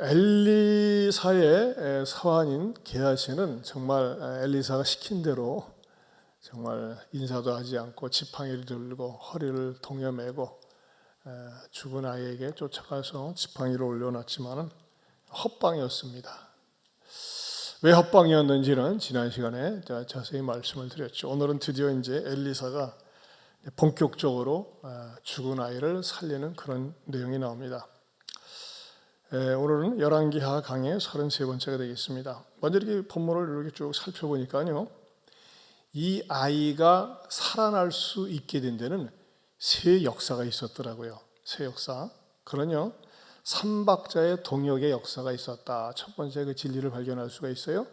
엘리사의 서한인 게하시는 정말 엘리사가 시킨 대로 정말 인사도 하지 않고 지팡이를 들고 허리를 동여매고 죽은 아이에게 쫓아가서 지팡이를 올려놨지만은 헛방이었습니다. 왜 헛방이었는지는 지난 시간에 자세히 말씀을 드렸죠. 오늘은 드디어 이제 엘리사가 본격적으로 죽은 아이를 살리는 그런 내용이 나옵니다. 오늘은 열왕기하 강의 33번째가 되겠습니다. 먼저 이렇게 본문을 이렇게 쭉 살펴보니까요, 이 아이가 살아날 수 있게 된 데는 세 역사가 있었더라고요. 세 역사. 그러냐, 삼박자의 동역의 역사가 있었다. 첫 번째 그 진리를 발견할 수가 있어요.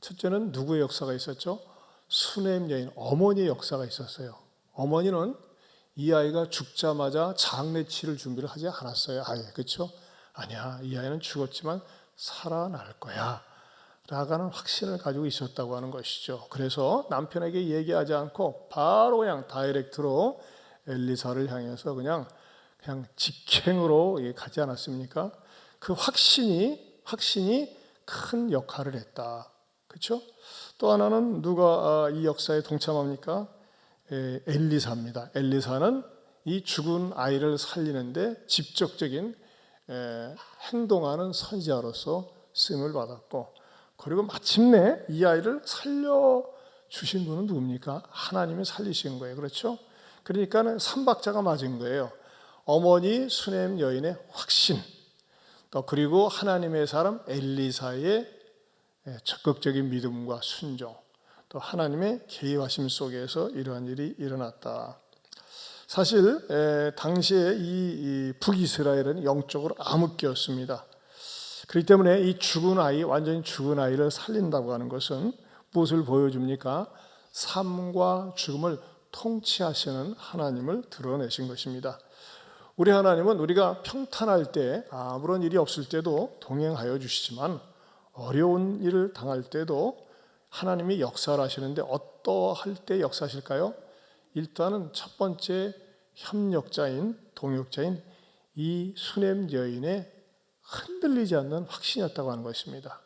첫째는 누구의 역사가 있었죠? 수넴 여인, 어머니의 역사가 있었어요. 어머니는 이 아이가 죽자마자 장례치를 준비를 하지 않았어요. 아예, 그렇죠? 아니야, 이 아이는 죽었지만 살아날 거야 라는 확신을 가지고 있었다고 하는 것이죠. 그래서 남편에게 얘기하지 않고 바로 그냥 다이렉트로 엘리사를 향해서 그냥 직행으로 가지 않았습니까? 그 확신이 큰 역할을 했다. 그렇죠? 또 하나는 누가 이 역사에 동참합니까? 엘리사입니다. 엘리사는 이 죽은 아이를 살리는데 직접적인 행동하는 선지자로서 쓰임을 받았고, 그리고 마침내 이 아이를 살려주신 분은 누굽니까? 하나님이 살리신 거예요. 그렇죠? 그러니까 삼박자가 맞은 거예요. 어머니 수넴 여인의 확신, 또 그리고 하나님의 사람 엘리사의 적극적인 믿음과 순종, 또 하나님의 개입하심 속에서 이러한 일이 일어났다. 사실 당시에 이 북이스라엘은 영적으로 암흑기였습니다. 그렇기 때문에 이 죽은 아이, 완전히 죽은 아이를 살린다고 하는 것은 무엇을 보여줍니까? 삶과 죽음을 통치하시는 하나님을 드러내신 것입니다. 우리 하나님은 우리가 평탄할 때, 아무런 일이 없을 때도 동행하여 주시지만 어려운 일을 당할 때도 하나님이 역사를 하시는데 어떠할 때 역사하실까요? 일단은 첫 번째 협력자인, 동역자인 이 수넴 여인의 흔들리지 않는 확신이었다고 하는 것입니다.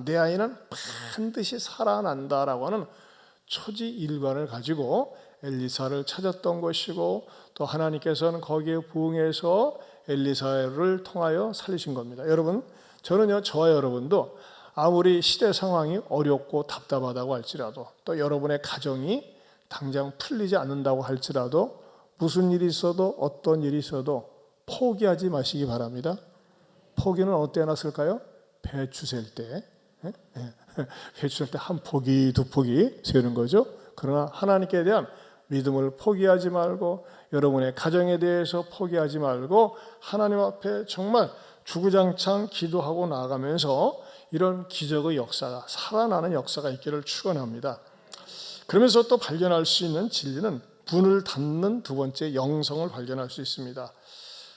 내 아이는 반드시 살아난다라고 하는 초지일관을 가지고 엘리사를 찾았던 것이고, 또 하나님께서는 거기에 부응해서 엘리사를 통하여 살리신 겁니다. 여러분, 저는요, 저와 여러분도 아무리 시대 상황이 어렵고 답답하다고 할지라도, 또 여러분의 가정이 당장 풀리지 않는다고 할지라도, 무슨 일이 있어도 어떤 일이 있어도 포기하지 마시기 바랍니다. 포기는 어느 때나 쓸까요? 배추 셀 때. 배추 셀 때 한 포기, 두 포기 세우는 거죠. 그러나 하나님께 대한 믿음을 포기하지 말고, 여러분의 가정에 대해서 포기하지 말고 하나님 앞에 정말 주구장창 기도하고 나아가면서 이런 기적의 역사가, 살아나는 역사가 있기를 축원합니다. 그러면서 또 발견할 수 있는 진리는 문을 닫는 두 번째 영성을 발견할 수 있습니다.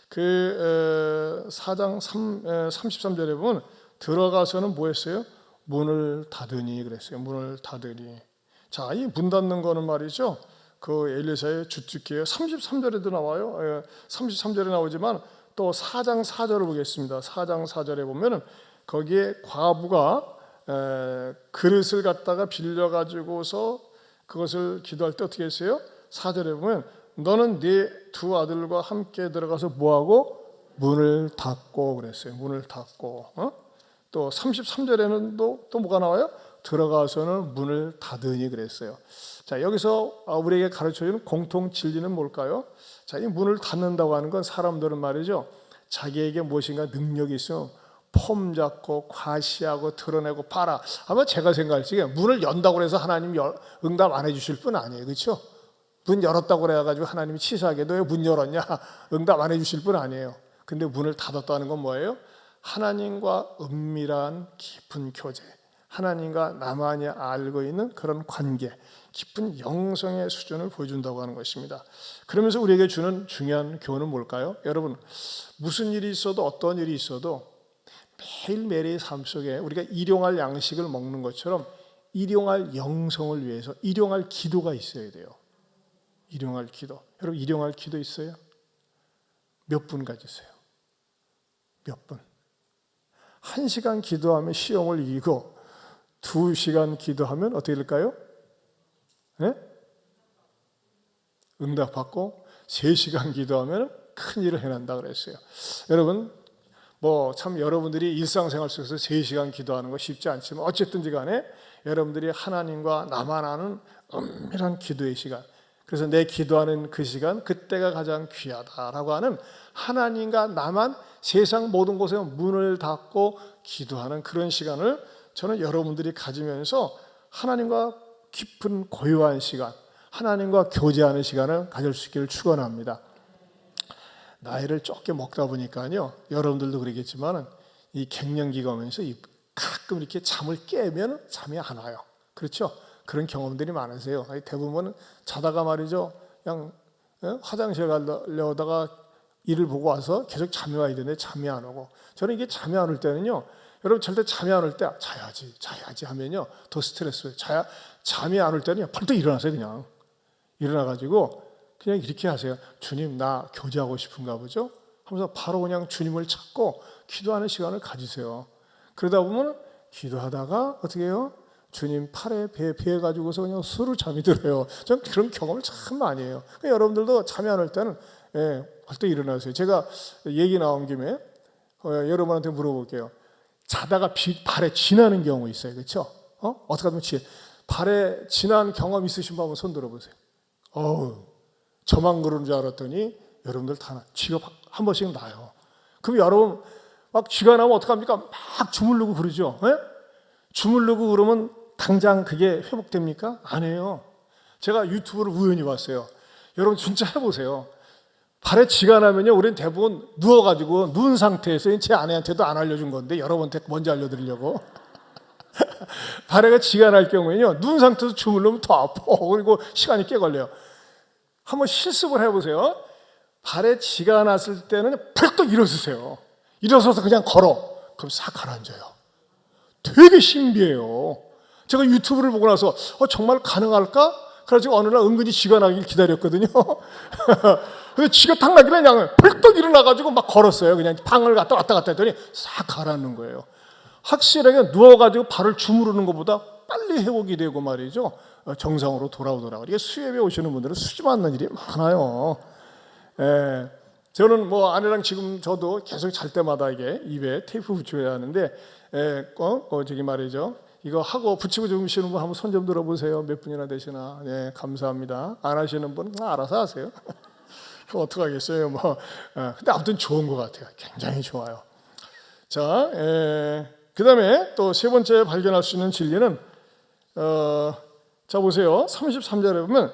그 4장 33절에 보면 들어가서는 뭐 했어요? 문을 닫으니 그랬어요. 문을 닫으니. 자, 이 문 닫는 거는 말이죠, 그 엘리사의 주특기예요. 33절에도 나와요. 33절에 나오지만 또 4장 4절을 보겠습니다. 4장 4절에 보면은 거기에 과부가 그릇을 갖다가 빌려가지고서 그것을 기도할 때 어떻게 했어요? 4절에 보면 너는 네 두 아들과 함께 들어가서 뭐하고? 문을 닫고 그랬어요. 문을 닫고. 또 33절에는 또 뭐가 나와요? 들어가서는 문을 닫으니 그랬어요. 자, 여기서 우리에게 가르쳐주는 공통 진리는 뭘까요? 자, 이 문을 닫는다고 하는 건 사람들은 말이죠, 자기에게 무엇인가 능력이 있으면 폼 잡고 과시하고 드러내고 봐라. 아마 제가 생각할 적에 문을 연다고 해서 하나님이 응답 안 해주실 분 아니에요. 그렇죠? 문 열었다고 그래가지고 하나님이 치사하게 너 왜 문 열었냐? 응답 안 해주실 분 아니에요. 근데 문을 닫았다는 건 뭐예요? 하나님과 은밀한 깊은 교제, 하나님과 나만이 알고 있는 그런 관계, 깊은 영성의 수준을 보여준다고 하는 것입니다. 그러면서 우리에게 주는 중요한 교훈은 뭘까요? 여러분, 무슨 일이 있어도 어떤 일이 있어도 매일매일의 삶 속에 우리가 일용할 양식을 먹는 것처럼 일용할 영성을 위해서 일용할 기도가 있어야 돼요. 일용할 기도. 여러분, 일용할 기도 있어요? 몇 분 가지세요? 몇 분? 1시간 기도하면 시험을 이기고 2시간 기도하면 어떻게 될까요? 네? 응답받고 3시간 기도하면 큰 일을 해낸다 그랬어요. 여러분 뭐 참 여러분들이 일상생활 속에서 3시간 기도하는 거 쉽지 않지만 어쨌든지 간에 여러분들이 하나님과 나만 아는 은밀한 기도의 시간, 그래서 내 기도하는 그 시간, 그때가 가장 귀하다라고 하는 하나님과 나만 세상 모든 곳에 문을 닫고 기도하는 그런 시간을 저는 여러분들이 가지면서 하나님과 깊은 고요한 시간, 하나님과 교제하는 시간을 가질 수 있기를 축원합니다. 나이를 조금 먹다 보니까요, 여러분들도 그러겠지만 이 갱년기가 오면서 가끔 이렇게 잠을 깨면 잠이 안 와요. 그렇죠? 그런 경험들이 많으세요. 대부분은 자다가 말이죠, 그냥 화장실 가려다가 일을 보고 와서 계속 잠이 와야 되는데 잠이 안 오고, 저는 이게 잠이 안 올 때는요, 여러분 절대 잠이 안 올 때 자야지 하면요 더 스트레스예요. 잠이 안 올 때는요 벌떡 일어나세요. 그냥 일어나가지고 그냥 이렇게 하세요. 주님, 나 교제하고 싶은가 보죠? 하면서 바로 그냥 주님을 찾고 기도하는 시간을 가지세요. 그러다 보면 기도하다가 어떻게 해요? 주님 팔에 베어 가지고서 그냥 스르르 잠이 들어요. 전 그런 경험을 참 많이 해요. 그러니까 여러분들도 잠이 안 올 때는 벌떡 일어나세요. 제가 얘기 나온 김에 여러분한테 물어볼게요. 자다가 발에 쥐나는 경우 있어요. 그렇죠? 어떻게 하면 발에 쥐난 경험 있으신 분 한번 손 들어보세요. 저만 그러는 줄 알았더니 여러분들 다 쥐가 한 번씩 나요. 그럼 여러분 막 쥐가 나면 어떡합니까? 막 주물르고 그러죠. 주물르고 그러면 당장 그게 회복됩니까? 아니에요. 제가 유튜브를 우연히 봤어요. 여러분 진짜 해보세요. 발에 쥐가 나면요, 우리는 대부분 누워가지고 누운 상태에서 제 아내한테도 안 알려준 건데 여러분한테 먼저 알려드리려고. 발에 쥐가 날 경우에는요, 누운 상태에서 주물르면 더 아파. 그리고 시간이 꽤 걸려요. 한번 실습을 해보세요. 발에 쥐가 났을 때는 펄떡 일어서세요. 일어서서 그냥 걸어. 그럼 싹 가라앉아요. 되게 신기해요. 제가 유튜브를 보고 나서 정말 가능할까? 그래가지고 어느 날 은근히 쥐가 나길 기다렸거든요. 근데 쥐가 탁 나길래 그냥 펄떡 일어나가지고 막 걸었어요. 그냥 방을 왔다 갔다 했더니 싹 가라앉는 거예요. 확실하게 누워가지고 발을 주무르는 것보다 빨리 회복이 되고 말이죠. 정상으로 돌아오더라고요. 이게 수협에 오시는 분들은 수지 맞는 일이 많아요. 저는 뭐 아내랑 지금 저도 계속 잘 때마다 이게 입에 테이프 붙여야 하는데, 저기 말이죠. 이거 하고 붙이고 주무시는 분 한번 손 좀 들어보세요. 몇 분이나 되시나? 네, 감사합니다. 안 하시는 분 알아서 하세요. 그럼 어떡하겠어요. 근데 아무튼 좋은 것 같아요. 굉장히 좋아요. 자, 그 다음에 또 세 번째 발견할 수 있는 진리는, 자 보세요. 33절에 보면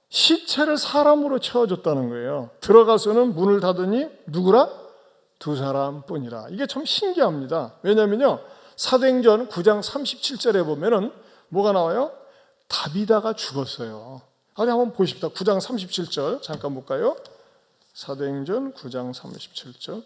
시체를 사람으로 채워줬다는 거예요. 들어가서는 문을 닫으니 누구라? 2사람뿐이라. 이게 참 신기합니다. 왜냐면요, 사도행전 9장 37절에 보면은 뭐가 나와요? 다비다가 죽었어요. 한번 보십시다. 9장 37절 잠깐 볼까요? 사도행전 9장 37절.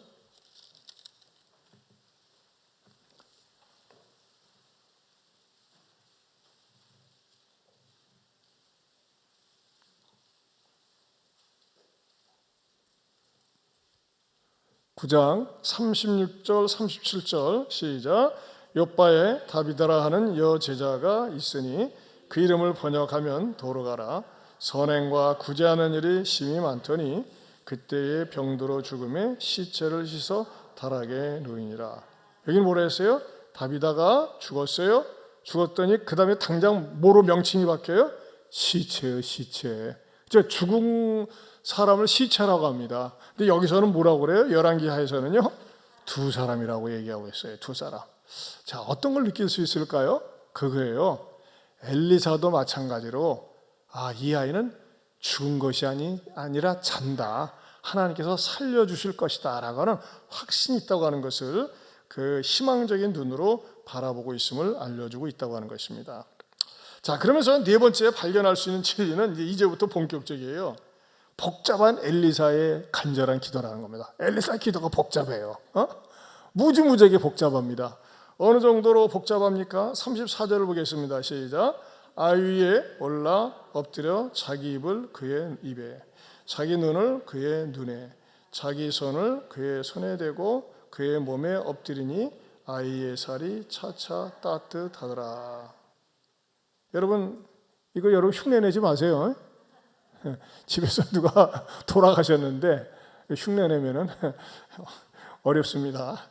(9장) 36절 37절 시작. 요바에 다비다라 하는 여제자가 있으니 그 이름을 번역하면 도로가라. 선행과 구제하는 일이 심히 많더니 그때의 병들어 죽음에 시체를 씻어 다락에 누이니라. 여기는 뭐라 했어요? 다비다가 죽었어요. 죽었더니 그 다음에 당장 뭐로 명칭이 바뀌어요? 시체요, 시체. 죽은 사람을 시체라고 합니다. 근데 여기서는 뭐라고 그래요? 열왕기하에서는요, 2사람이라고 얘기하고 있어요. 2사람. 자, 어떤 걸 느낄 수 있을까요? 그거예요. 엘리사도 마찬가지로 이 아이는 죽은 것이 아니라 잔다. 하나님께서 살려주실 것이다 라고 하는 확신이 있다고 하는 것을 그 희망적인 눈으로 바라보고 있음을 알려주고 있다고 하는 것입니다. 자, 그러면서 네 번째 발견할 수 있는 진리는 이제부터 본격적이에요. 복잡한 엘리사의 간절한 기도라는 겁니다. 엘리사의 기도가 복잡해요. 무지무지하게 복잡합니다. 어느 정도로 복잡합니까? 34절을 보겠습니다. 시작. 아이 위에 올라 엎드려 자기 입을 그의 입에, 자기 눈을 그의 눈에, 자기 손을 그의 손에 대고 그의 몸에 엎드리니 아이의 살이 차차 따뜻하더라. 여러분, 이거 여러분 흉내내지 마세요. 집에서 누가 돌아가셨는데 흉내내면은 어렵습니다.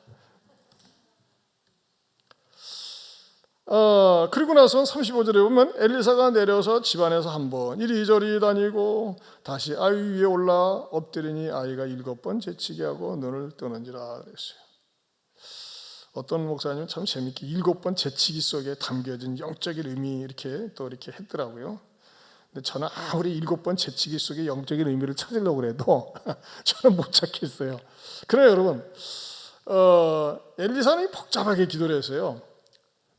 그리고 나서 35절에 보면 엘리사가 내려서 집안에서 한번 이리저리 다니고 다시 아이 위에 올라 엎드리니 아이가 7번 재치기 하고 눈을 뜨는지라 그랬어요. 어떤 목사님은 참 재밌게 7번 재치기 속에 담겨진 영적인 의미 이렇게 또 이렇게 했더라고요. 근데 저는 아무리 7번 재치기 속에 영적인 의미를 찾으려고 해도 저는 못 찾겠어요. 그래요, 여러분. 엘리사는 복잡하게 기도를 했어요.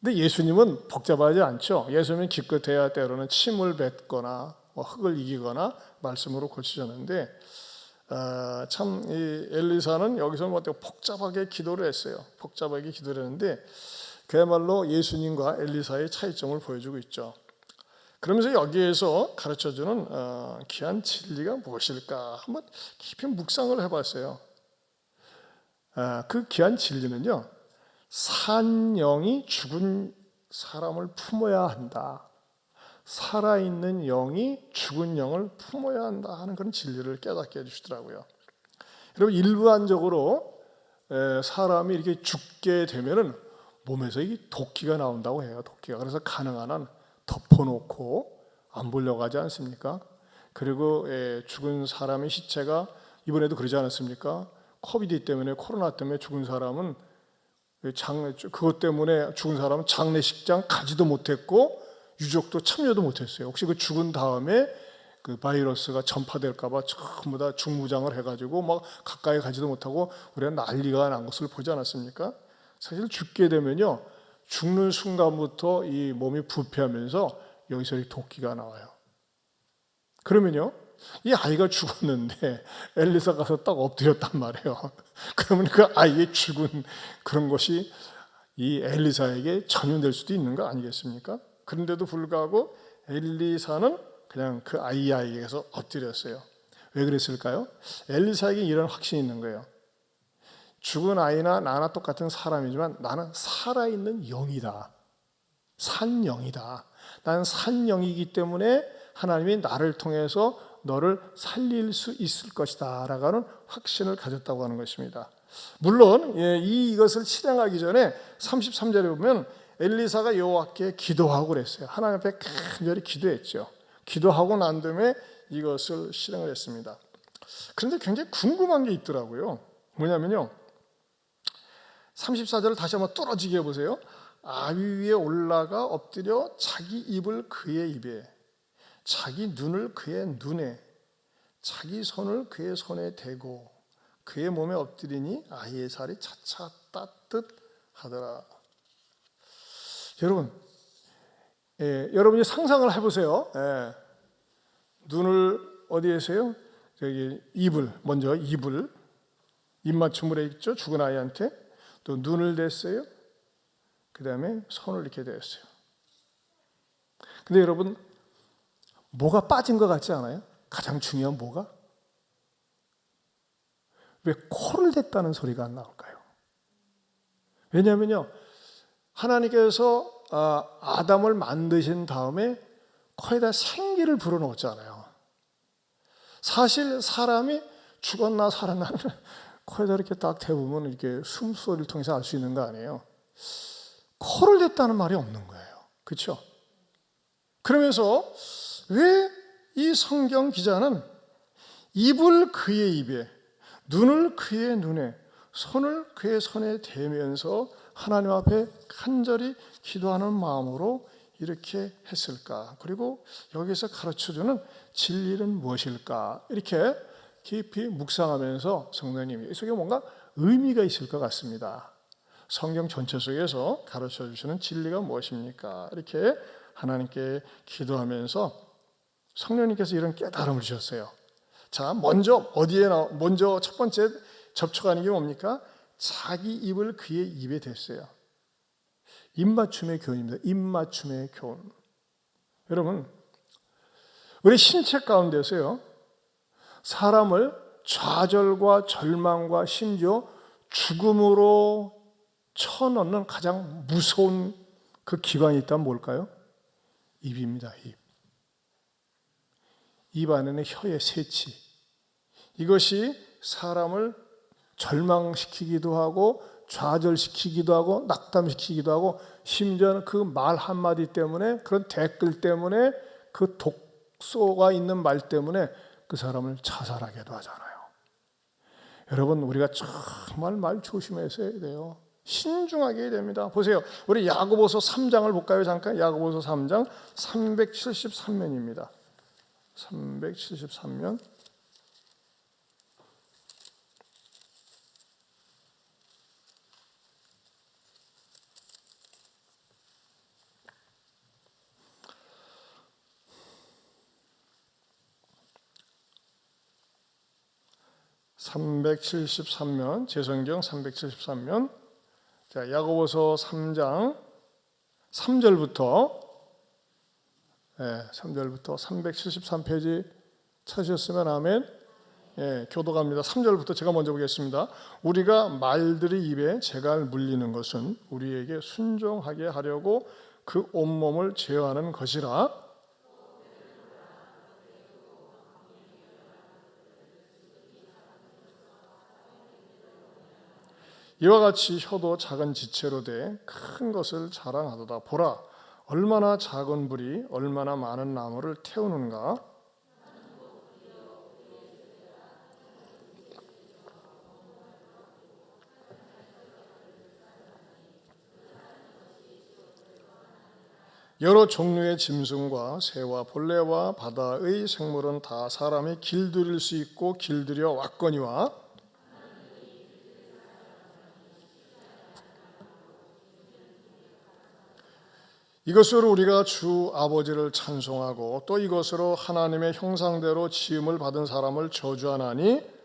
근데 예수님은 복잡하지 않죠. 예수님은 기껏해야 때로는 침을 뱉거나 흙을 이기거나 말씀으로 고치셨는데 참 이 엘리사는 여기서 뭐 복잡하게 기도를 했어요. 복잡하게 기도를 했는데 그야말로 예수님과 엘리사의 차이점을 보여주고 있죠. 그러면서 여기에서 가르쳐주는 귀한 진리가 무엇일까 한번 깊이 묵상을 해봤어요. 그 귀한 진리는요, 산 영이 죽은 사람을 품어야 한다, 살아있는 영이 죽은 영을 품어야 한다 하는 그런 진리를 깨닫게 해주시더라고요. 여러분, 일반적으로 사람이 이렇게 죽게 되면은 몸에서 이 도끼가 나온다고 해요. 도끼가. 그래서 가능한 한 덮어놓고 안 보려고 하지 않습니까? 그리고 죽은 사람의 시체가 이번에도 그러지 않았습니까? 코비드 때문에, 코로나 때문에 죽은 사람은 그것 때문에 죽은 사람은 장례식장 가지도 못했고 유족도 참여도 못했어요. 혹시 그 죽은 다음에 그 바이러스가 전파될까봐 전부 다 중무장을 해가지고 막 가까이 가지도 못하고 우리가 난리가 난 것을 보지 않았습니까? 사실 죽게 되면요, 죽는 순간부터 이 몸이 부패하면서 여기서 이 도끼가 나와요. 그러면요, 이 아이가 죽었는데 엘리사 가서 딱 엎드렸단 말이에요. 그러면 그 아이의 죽은 그런 것이 이 엘리사에게 전염될 수도 있는 거 아니겠습니까? 그런데도 불구하고 엘리사는 그냥 그 아이에게서 엎드렸어요. 왜 그랬을까요? 엘리사에게 이런 확신이 있는 거예요. 죽은 아이나 나나 똑같은 사람이지만 나는 살아있는 영이다. 산 영이다. 나는 산 영이기 때문에 하나님이 나를 통해서 너를 살릴 수 있을 것이다 라고 하는 확신을 가졌다고 하는 것입니다. 물론 이것을 실행하기 전에 33절에 보면 엘리사가 여호와께 기도하고 그랬어요. 하나님 앞에 간절히 기도했죠. 기도하고 난 다음에 이것을 실행을 했습니다. 그런데 굉장히 궁금한 게 있더라고요. 뭐냐면요, 34절을 다시 한번 뚫어지게 해보세요. 아위 위에 올라가 엎드려 자기 입을 그의 입에, 자기 눈을 그의 눈에, 자기 손을 그의 손에 대고 그의 몸에 엎드리니 아이의 살이 차차 따뜻하더라. 여러분, 여러분이 상상을 해보세요. 눈을 어디에서요? 저기 먼저 입맞춤을 했죠. 죽은 아이한테. 또 눈을 댔어요. 그 다음에 손을 이렇게 대었어요. 근데 여러분, 뭐가 빠진 것 같지 않아요? 가장 중요한 뭐가? 왜 코를 댔다는 소리가 안 나올까요? 왜냐하면요, 하나님께서 아담을 만드신 다음에 코에다 생기를 불어넣었잖아요. 사실 사람이 죽었나 살았나는 코에다 이렇게 딱 대보면 이렇게 숨소리를 통해서 알 수 있는 거 아니에요. 코를 댔다는 말이 없는 거예요. 그렇죠? 그러면서 왜 이 성경 기자는 입을 그의 입에, 눈을 그의 눈에, 손을 그의 손에 대면서 하나님 앞에 간절히 기도하는 마음으로 이렇게 했을까? 그리고 여기서 가르쳐주는 진리는 무엇일까? 이렇게 깊이 묵상하면서 성도님, 이 속에 뭔가 의미가 있을 것 같습니다. 성경 전체 속에서 가르쳐주시는 진리가 무엇입니까? 이렇게 하나님께 기도하면서 성령님께서 이런 깨달음을 주셨어요. 자, 먼저 첫 번째 접촉하는 게 뭡니까? 자기 입을 그의 입에 댔어요. 입맞춤의 교훈입니다. 입맞춤의 교훈. 여러분, 우리 신체 가운데서요, 사람을 좌절과 절망과 심지어 죽음으로 쳐넣는 가장 무서운 그 기관이 있다면 뭘까요? 입입니다. 입. 입 안에는 혀의 세치. 이것이 사람을 절망시키기도 하고 좌절시키기도 하고 낙담시키기도 하고 심지어는 그 말 한마디 때문에, 그런 댓글 때문에, 그 독소가 있는 말 때문에 그 사람을 자살하게도 하잖아요. 여러분, 우리가 정말 말 조심해서 해야 돼요. 신중하게 해야 됩니다. 보세요. 우리 야고보서 3장을 볼까요? 잠깐. 야고보서 3장 373면입니다. 373면. 제 성경 373면. 자, 야고보서 3장 3절부터 373페이지 찾으셨으면 아멘. 교도갑니다. 3절부터 제가 먼저 보겠습니다. 우리가 말들의 입에 재갈 물리는 것은 우리에게 순종하게 하려고 그 온몸을 제어하는 것이라. 이와 같이 혀도 작은 지체로 돼 큰 것을 자랑하도다. 보라, 얼마나 작은 불이 얼마나 많은 나무를 태우는가. 여러 종류의 짐승과 새와 벌레와 바다의 생물은 다 사람이 길들일 수 있고 길들여 왔거니와, 이것으로 우리가 주 아버지를 찬송하고 또 이것으로 하나님의 형상대로 지음을 받은 사람을 저주하나니,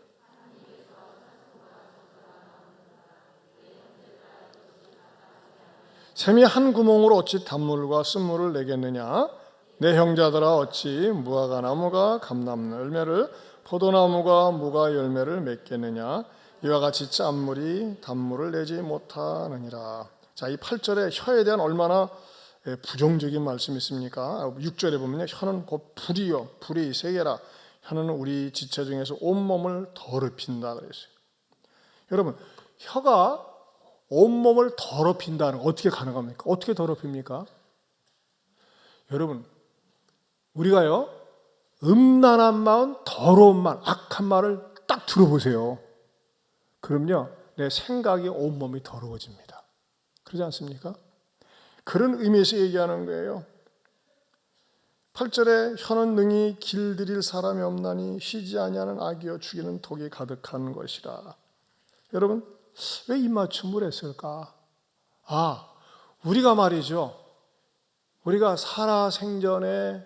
샘이 한 구멍으로 어찌 단물과 쓴물을 내겠느냐. 내 형제들아, 어찌 무화과 나무가 감람 열매를, 포도나무가 무화 열매를 맺겠느냐. 이와 같이 짠물이 단물을 내지 못하느니라. 자, 이 8절에 혀에 대한 얼마나 부정적인 말씀이 있습니까? 6절에 보면요, 혀는 곧 불이요, 불의 세계라. 혀는 우리 지체 중에서 온몸을 더럽힌다 그랬어요. 여러분, 혀가 온몸을 더럽힌다는 거 어떻게 가능합니까? 어떻게 더럽힙니까? 여러분, 우리가요, 음란한 마음, 더러운 말, 악한 말을 딱 들어보세요. 그럼요, 내 생각이 온몸이 더러워집니다. 그러지 않습니까? 그런 의미에서 얘기하는 거예요. 8절에 혀는 능히 길들일 사람이 없나니 쉬지 아니하는 악이여 죽이는 독이 가득한 것이라. 여러분, 왜 입맞춤을 했을까? 우리가 말이죠, 우리가 살아생전에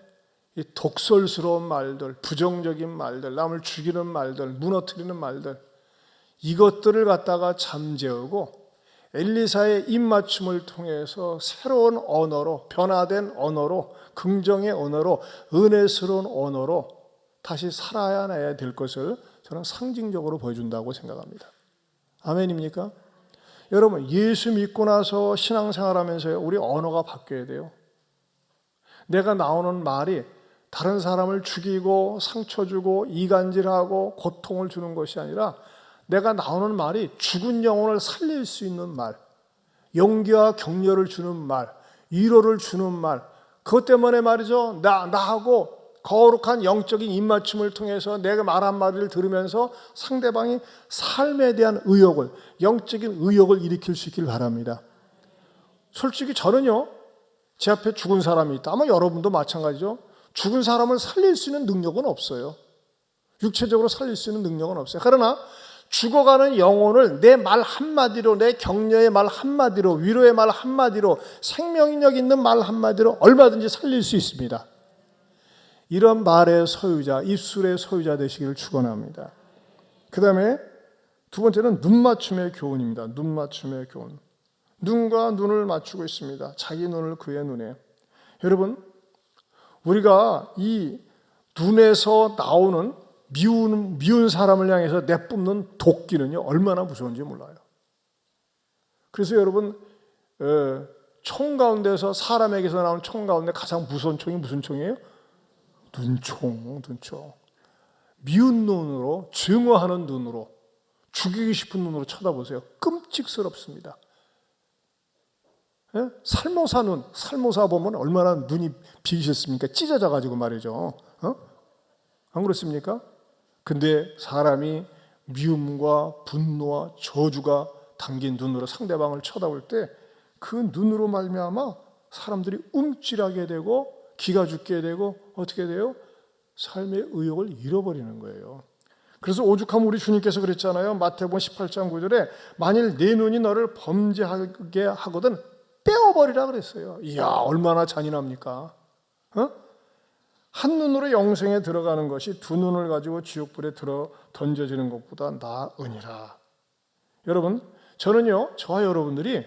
이 독설스러운 말들, 부정적인 말들, 남을 죽이는 말들, 무너뜨리는 말들, 이것들을 갖다가 잠재우고 엘리사의 입맞춤을 통해서 새로운 언어로, 변화된 언어로, 긍정의 언어로, 은혜스러운 언어로 다시 살아야 될 것을 저는 상징적으로 보여준다고 생각합니다. 아멘입니까? 여러분, 예수 믿고 나서 신앙생활하면서요, 우리 언어가 바뀌어야 돼요. 내가 나오는 말이 다른 사람을 죽이고 상처 주고 이간질하고 고통을 주는 것이 아니라 내가 나오는 말이 죽은 영혼을 살릴 수 있는 말, 용기와 격려를 주는 말, 위로를 주는 말, 그것 때문에 말이죠, 나하고 거룩한 영적인 입맞춤을 통해서 내가 말 한마디를 들으면서 상대방이 삶에 대한 의욕을, 영적인 의욕을 일으킬 수 있길 바랍니다. 솔직히 저는요, 제 앞에 죽은 사람이 있다. 아마 여러분도 마찬가지죠. 죽은 사람을 살릴 수 있는 능력은 없어요. 육체적으로 살릴 수 있는 능력은 없어요. 그러나 죽어가는 영혼을 내 말 한마디로, 내 격려의 말 한마디로, 위로의 말 한마디로, 생명력 있는 말 한마디로 얼마든지 살릴 수 있습니다. 이런 말의 소유자, 입술의 소유자 되시기를 축원합니다. 그 다음에 두 번째는 눈맞춤의 교훈입니다. 눈맞춤의 교훈. 눈과 눈을 맞추고 있습니다. 자기 눈을 그의 눈에. 여러분, 우리가 이 눈에서 나오는 미운 사람을 향해서 내뿜는 도끼는요, 얼마나 무서운지 몰라요. 그래서 여러분 총 가운데서 사람에게서 나온 총 가운데 가장 무서운 총이 무슨 총이에요? 눈총. 미운 눈으로, 증오하는 눈으로, 죽이고 싶은 눈으로 쳐다보세요. 끔찍스럽습니다. 예? 살모사 보면 얼마나 눈이 비기셨습니까? 찢어져가지고 말이죠. 안 그렇습니까? 근데 사람이 미움과 분노와 저주가 담긴 눈으로 상대방을 쳐다볼 때 그 눈으로 말미암아 사람들이 움찔하게 되고 기가 죽게 되고 어떻게 돼요? 삶의 의욕을 잃어버리는 거예요. 그래서 오죽하면 우리 주님께서 그랬잖아요. 마태복음 18장 9절에 만일 내 눈이 너를 범죄하게 하거든 빼어버리라 그랬어요. 이야, 얼마나 잔인합니까? 한 눈으로 영생에 들어가는 것이 두 눈을 가지고 지옥불에 던져지는 것보다 나으니라. 여러분, 저는요, 저와 여러분들이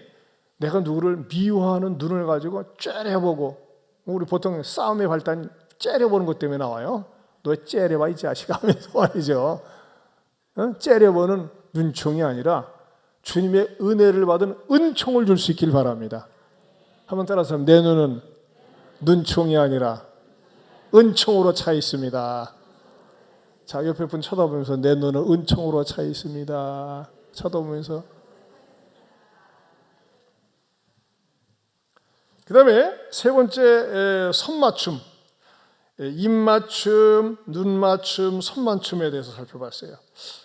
내가 누구를 미워하는 눈을 가지고 째려보고, 우리 보통 싸움의 발단이 째려보는 것 때문에 나와요. 너 째려봐 이 자식아 하면서 말이죠. 째려보는 눈총이 아니라 주님의 은혜를 받은 은총을 줄 수 있길 바랍니다. 한번 따라서 내 눈은 눈총이 아니라 은총으로 차 있습니다. 자, 옆에 분 쳐다보면서 내 눈은 은총으로 차 있습니다. 쳐다보면서. 그 다음에 세 번째 손맞춤, 입맞춤, 눈맞춤, 손맞춤에 대해서 살펴봤어요.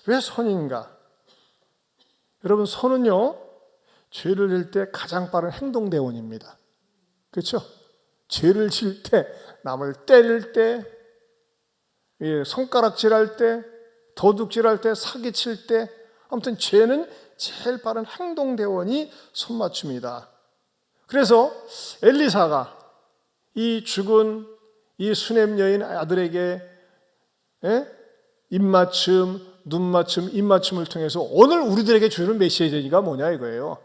왜 손인가? 여러분, 손은요, 죄를 질 때 가장 빠른 행동대원입니다. 그렇죠? 죄를 질 때, 남을 때릴 때, 손가락질할 때, 도둑질할 때, 사기칠 때, 아무튼 죄는 제일 빠른 행동대원이 손맞춤이다. 그래서 엘리사가 이 죽은 이 수넴 여인 아들에게 입맞춤, 눈맞춤, 입맞춤을 통해서 오늘 우리들에게 주는 메시지가 뭐냐 이거예요.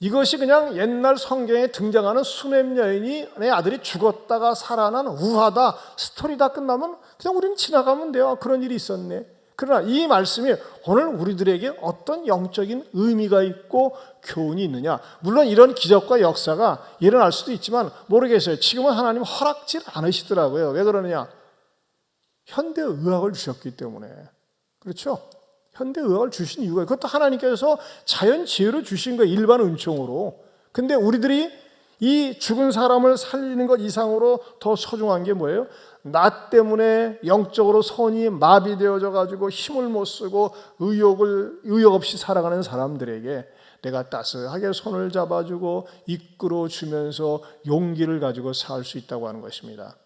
이것이 그냥 옛날 성경에 등장하는 수넴 여인의 아들이 죽었다가 살아난 우화다, 스토리다 끝나면 그냥 우리는 지나가면 돼요. 그런 일이 있었네. 그러나 이 말씀이 오늘 우리들에게 어떤 영적인 의미가 있고 교훈이 있느냐. 물론 이런 기적과 역사가 일어날 수도 있지만 모르겠어요. 지금은 하나님 허락질 않으시더라고요. 왜 그러느냐? 현대의학을 주셨기 때문에. 그렇죠? 현대의학을 주신 이유가 그것도 하나님께서 자연지혜로 주신 거예요. 일반 은총으로. 근데 우리들이 이 죽은 사람을 살리는 것 이상으로 더 소중한 게 뭐예요? 나 때문에 영적으로 손이 마비되어져 가지고 힘을 못 쓰고 의욕 없이 살아가는 사람들에게 내가 따스하게 손을 잡아주고 이끌어주면서 용기를 가지고 살 수 있다고 하는 것입니다.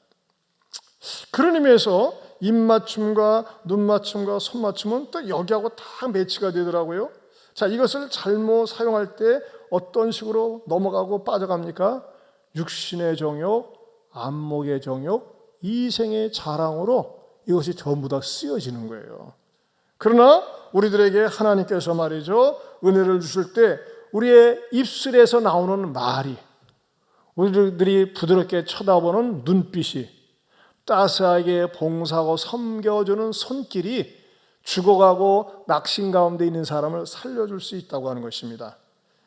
그런 의미에서 입맞춤과 눈맞춤과 손맞춤은 또 여기하고 다 매치가 되더라고요. 자, 이것을 잘못 사용할 때 어떤 식으로 넘어가고 빠져갑니까? 육신의 정욕, 안목의 정욕, 이생의 자랑으로 이것이 전부 다 쓰여지는 거예요. 그러나 우리들에게 하나님께서 말이죠, 은혜를 주실 때 우리의 입술에서 나오는 말이, 우리들이 부드럽게 쳐다보는 눈빛이, 따스하게 봉사하고 섬겨주는 손길이 죽어가고 낙심 가운데 있는 사람을 살려줄 수 있다고 하는 것입니다.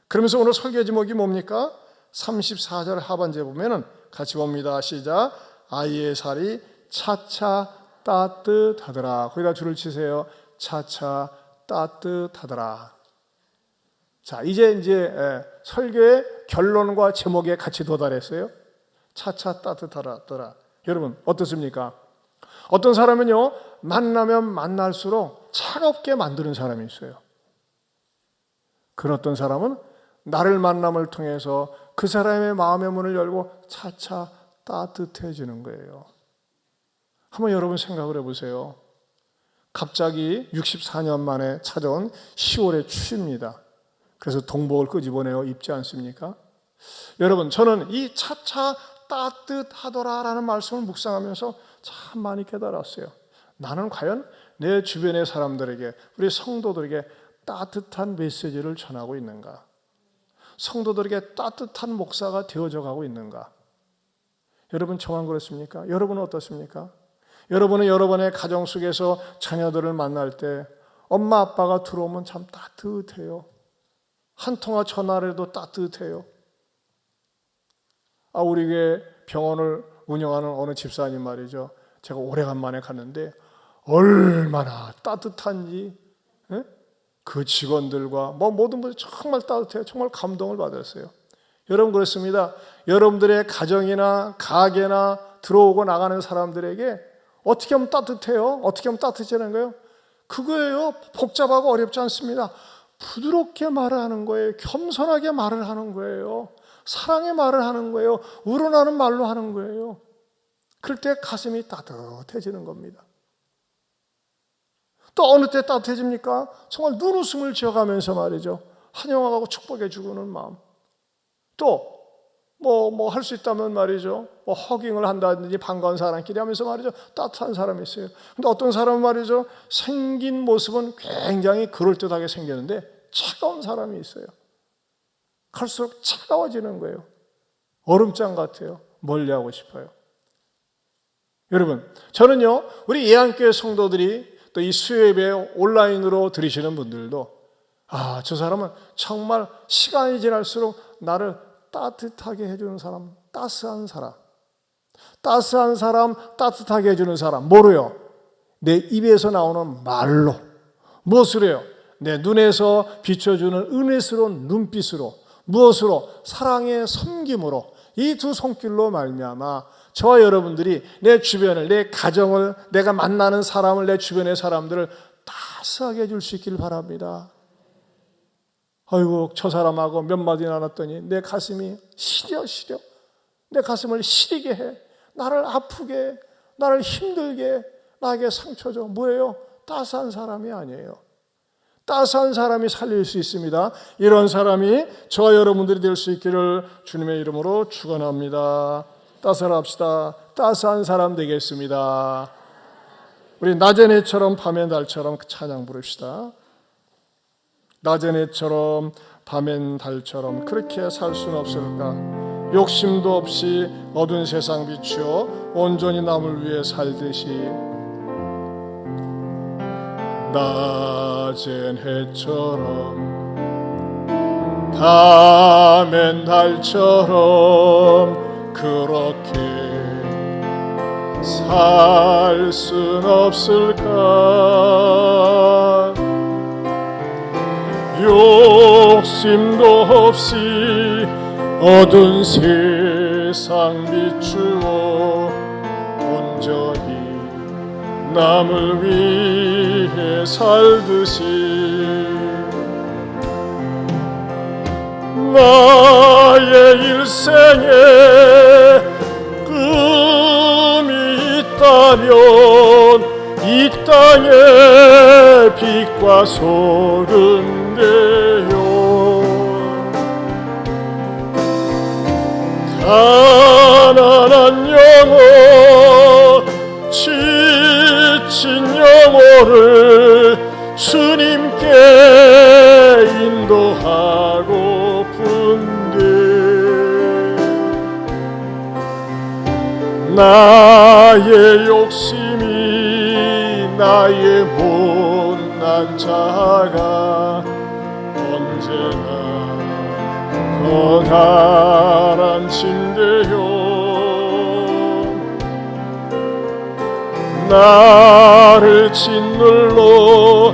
그러면서 오늘 설교 제목이 뭡니까? 34절 하반절에 보면은 같이 봅니다. 시작. 아이의 살이 차차 따뜻하더라. 거기다 줄을 치세요. 차차 따뜻하더라. 자, 이제 설교의 결론과 제목에 같이 도달했어요. 차차 따뜻하더라. 여러분 어떻습니까? 어떤 사람은요, 만나면 만날수록 차갑게 만드는 사람이 있어요. 그런 어떤 사람은 나를 만남을 통해서 그 사람의 마음의 문을 열고 차차 따뜻해지는 거예요. 한번 여러분 생각을 해보세요. 갑자기 64년 만에 찾아온 10월의 추위입니다. 그래서 동복을 끄집어내어 입지 않습니까? 여러분, 저는 이 차차 따뜻하더라라는 말씀을 묵상하면서 참 많이 깨달았어요. 나는 과연 내 주변의 사람들에게, 우리 성도들에게 따뜻한 메시지를 전하고 있는가? 성도들에게 따뜻한 목사가 되어져 가고 있는가? 여러분 저만 그렇습니까? 여러분은 어떻습니까? 여러분은 여러분의 가정 속에서 자녀들을 만날 때 엄마 아빠가 들어오면 참 따뜻해요. 한 통화 전화라도 따뜻해요. 우리 교회 병원을 운영하는 어느 집사님 말이죠. 제가 오래간만에 갔는데 얼마나 따뜻한지, 예? 그 직원들과 모든 분이 정말 따뜻해요. 정말 감동을 받았어요. 여러분 그렇습니다. 여러분들의 가정이나 가게나 들어오고 나가는 사람들에게 어떻게 하면 따뜻해요? 어떻게 하면 따뜻해지는 거예요? 그거예요. 복잡하고 어렵지 않습니다. 부드럽게 말을 하는 거예요. 겸손하게 말을 하는 거예요. 사랑의 말을 하는 거예요. 우러나는 말로 하는 거예요. 그럴 때 가슴이 따뜻해지는 겁니다. 또 어느 때 따뜻해집니까? 정말 눈웃음을 지어가면서 말이죠. 환영하고 축복해 주고는 마음. 또 할 수 있다면 말이죠. 허깅을 한다든지 반가운 사람끼리 하면서 말이죠. 따뜻한 사람이 있어요. 근데 어떤 사람은 말이죠. 생긴 모습은 굉장히 그럴듯하게 생겼는데 차가운 사람이 있어요. 갈수록 차가워지는 거예요. 얼음장 같아요. 멀리하고 싶어요. 여러분, 저는요, 우리 예안교회 성도들이 또 이 수요예배 온라인으로 들으시는 분들도 저 사람은 정말 시간이 지날수록 나를 따뜻하게 해주는 사람, 따스한 사람, 따뜻하게 해주는 사람. 뭐로요? 내 입에서 나오는 말로. 무엇으로 해요? 내 눈에서 비춰주는 은혜스러운 눈빛으로. 무엇으로? 사랑의 섬김으로. 이 두 손길로 말미암아 저와 여러분들이 내 주변을, 내 가정을, 내가 만나는 사람을, 내 주변의 사람들을 따스하게 해줄 수 있길 바랍니다. 아이고, 저 사람하고 몇 마디 나눴더니 내 가슴이 시려. 내 가슴을 시리게 해. 나를 아프게 해. 나를 힘들게 해. 나에게 상처 줘. 뭐예요? 따스한 사람이 아니에요. 따스한 사람이 살릴 수 있습니다. 이런 사람이 저와 여러분들이 될 수 있기를 주님의 이름으로 축원합니다. 따스합시다. 따스한 사람 되겠습니다. 우리 낮의 해처럼 밤의 달처럼 찬양 부릅시다. 낮의 해처럼 밤의 달처럼 그렇게 살 수는 없을까? 욕심도 없이 어두운 세상 비추어 온전히 남을 위해 살듯이 낮은 해처럼 밤엔 달처럼 그렇게 살 순 없을까? 욕심도 없이 어두운 세상 비추어 온전히 남을 위해 살듯이 나의 일생에 꿈이 있다면 이 땅에 빛과 소금 되어 가난한 영혼 지친 영혼을 주님께 인도하고픈데 나의 욕심이 나의 못난 자가 언제나 커다란 침대요 나를 짓눌러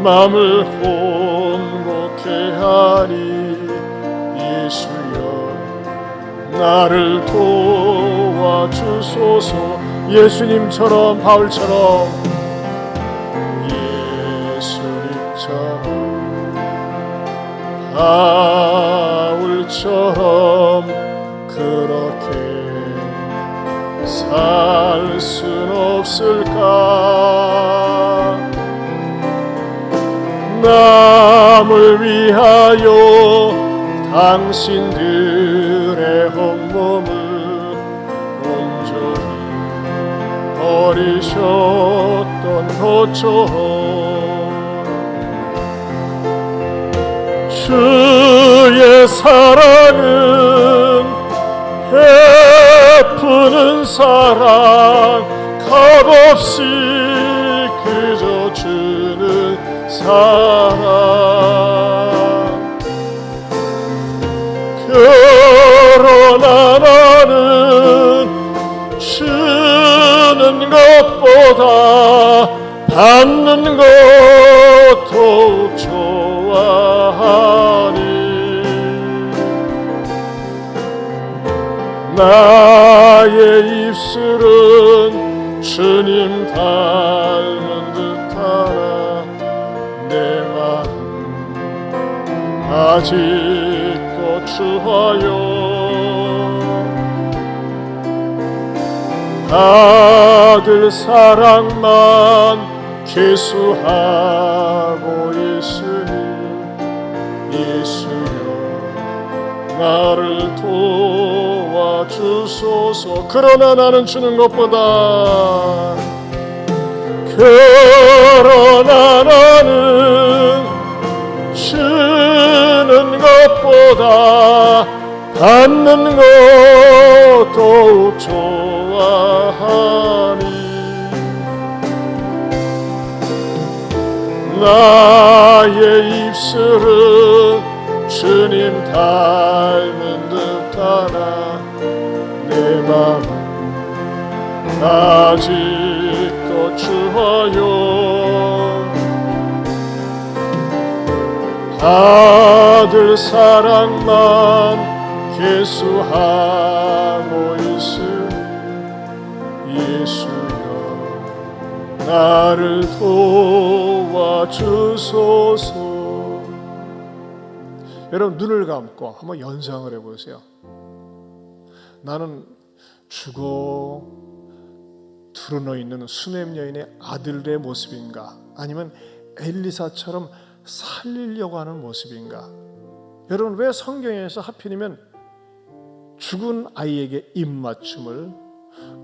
맘을 혼복해 하니 예수여 나를 도와주소서. 예수님처럼 바울처럼 바울처럼 그렇게 살 순 없을까? 남을 위하여 당신들의 온몸을 온전히 버리셨던 것처럼 주의 사랑은 베푸는 사랑 값없이 그저 주는 사랑 것보다 받는 것 더욱 좋아하니 나의 입술은 주님 닮은 듯하나 내 마음 아직도 추하여 아들 사랑만 계수하고 있으니 예수여 나를 도와주소서. 그러나 나는 주는 것보다 그러나 나는 주는 것보다 받는 것 더욱 좋아하니 나의 입술은 주님 닮은 듯하나 내 맘은 아직도 추하여 아들 사랑만 계수하고 있으니 예수여 나를 도와주소서. 여러분 눈을 감고 한번 연상을 해보세요. 나는 죽어 드러나 있는 수넴 여인의 아들의 모습인가, 아니면 엘리사처럼 살리려고 하는 모습인가? 여러분 왜 성경에서 하필이면 죽은 아이에게 입맞춤을,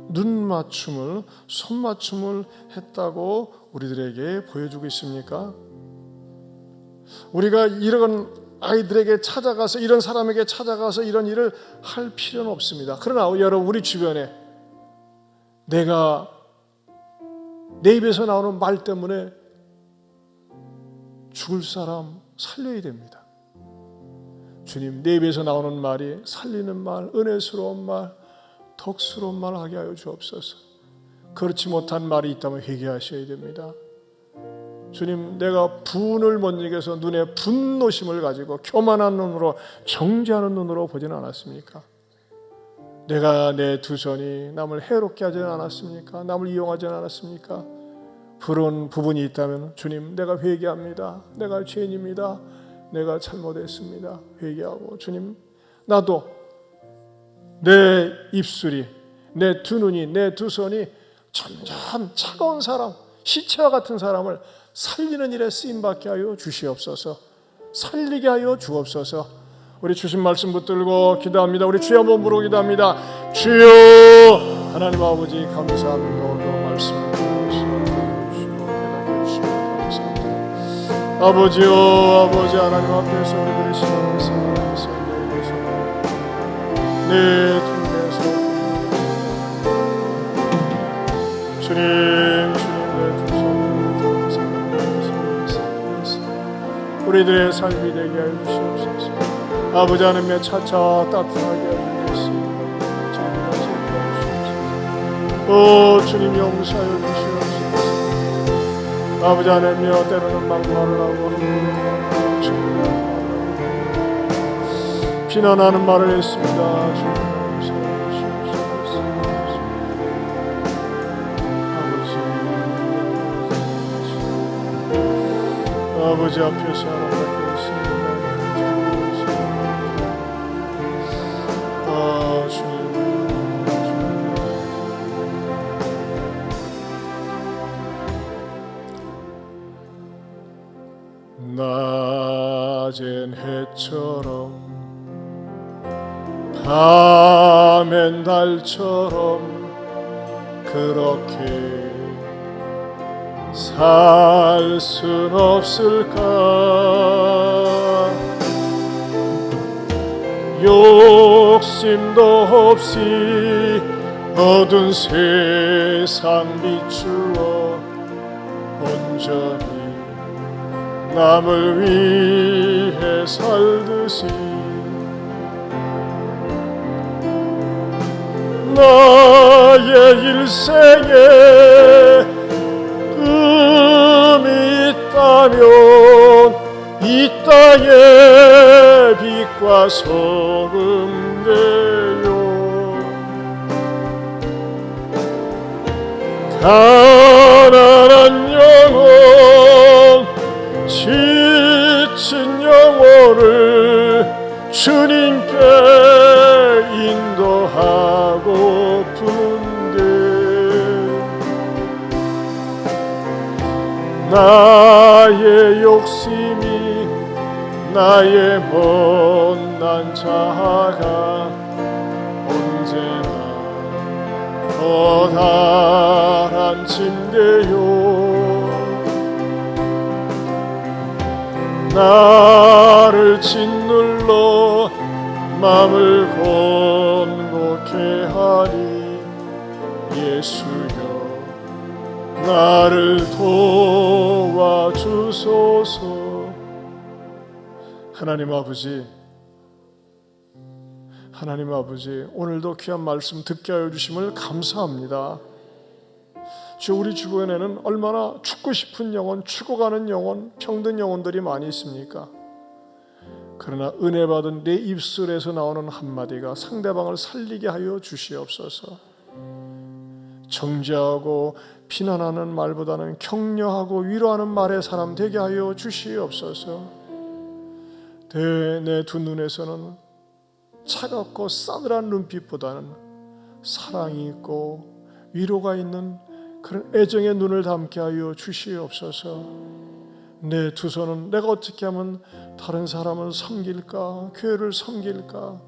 눈맞춤을, 손맞춤을 했다고 우리들에게 보여주고 있습니까? 우리가 이런 아이들에게 찾아가서, 이런 사람에게 찾아가서 이런 일을 할 필요는 없습니다. 그러나 여러분 우리 주변에 내가 내 입에서 나오는 말 때문에 죽을 사람 살려야 됩니다. 주님, 내 입에서 나오는 말이 살리는 말, 은혜스러운 말, 덕스러운 말 하게 하여 주옵소서. 그렇지 못한 말이 있다면 회개하셔야 됩니다. 주님, 내가 분을 못 이겨서 눈에 분노심을 가지고 교만한 눈으로, 정죄하는 눈으로 보지는 않았습니까? 내가 내 두 손이 남을 해롭게 하지는 않았습니까? 남을 이용하지는 않았습니까? 그런 부분이 있다면 주님, 내가 회개합니다. 내가 죄인입니다. 내가 잘못했습니다. 회개하고 주님, 나도 내 입술이, 내 두 눈이, 내 두 손이 점점 차가운 사람, 시체와 같은 사람을 살리는 일에 쓰임받게 하여 주시옵소서. 살리게 하여 주옵소서. 우리 주신 말씀 붙들고 기도합니다. 우리 주여 한번 부르고 기도합니다. 주여, 하나님 아버지 감사합니다. 오늘 말씀 아버지요, 아버지 하나님 앞에서 우리들이 신앙을 쌓아서 내 통해서 주님 내 두 손을 우리들의 삶이 되게 하여 주시옵소서. 아버지 하나님의 차차 따뜻하게 하여 주시옵소서. 오 주님 용서하여 주시옵소서. 아버지 하나님이여, 때로는 막말을 하고 비난하는 말을 했습니다. 주님 용서해 주시옵소서. 아버지 앞에서 하나님께 있습니다. 주님 낮엔 해처럼 밤엔 달처럼 그렇게 살 순 없을까? 욕심도 없이 어두운 세상 비추어 온전히 남을 위해 살듯이 나의 일생에 꿈이 있다면 이 땅의 빛과 소금 되요. 가난한 영혼, 지친 영혼을 주님께 인도하고픈데 나의 욕심이 나의 못난 자아가 언제나 커다란 침대요. 나를 짓눌러 맘을 곤곡해 하니 예수여 나를 도와주소서. 하나님 아버지, 오늘도 귀한 말씀 듣게 하여 주심을 감사합니다. 주, 우리 주변에는 얼마나 죽고 싶은 영혼, 죽어가는 영혼, 병든 영혼들이 많이 있습니까? 그러나 은혜 받은 내 입술에서 나오는 한마디가 상대방을 살리게 하여 주시옵소서. 정죄하고 비난하는 말보다는 격려하고 위로하는 말의 사람 되게 하여 주시옵소서. 내 두 눈에서는 차갑고 싸늘한 눈빛보다는 사랑이 있고 위로가 있는 그런 애정의 눈을 담게 하여 주시옵소서. 내 두 손은 내가 어떻게 하면 다른 사람을 섬길까, 교회를 섬길까,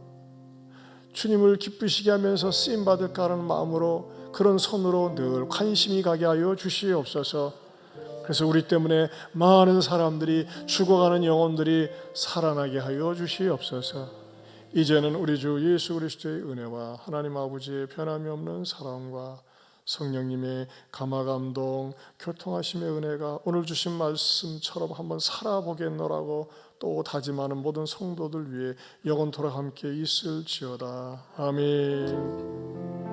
주님을 기쁘시게 하면서 쓰임받을까 하는 마음으로 그런 손으로 늘 관심이 가게 하여 주시옵소서. 그래서 우리 때문에 많은 사람들이, 죽어가는 영혼들이 살아나게 하여 주시옵소서. 이제는 우리 주 예수 그리스도의 은혜와 하나님 아버지의 변함이 없는 사랑과 성령님의 감화감동, 교통하심의 은혜가 오늘 주신 말씀처럼 한번 살아보겠노라고 또 다짐하는 모든 성도들 위해 영원토록 함께 있을지어다. 아멘.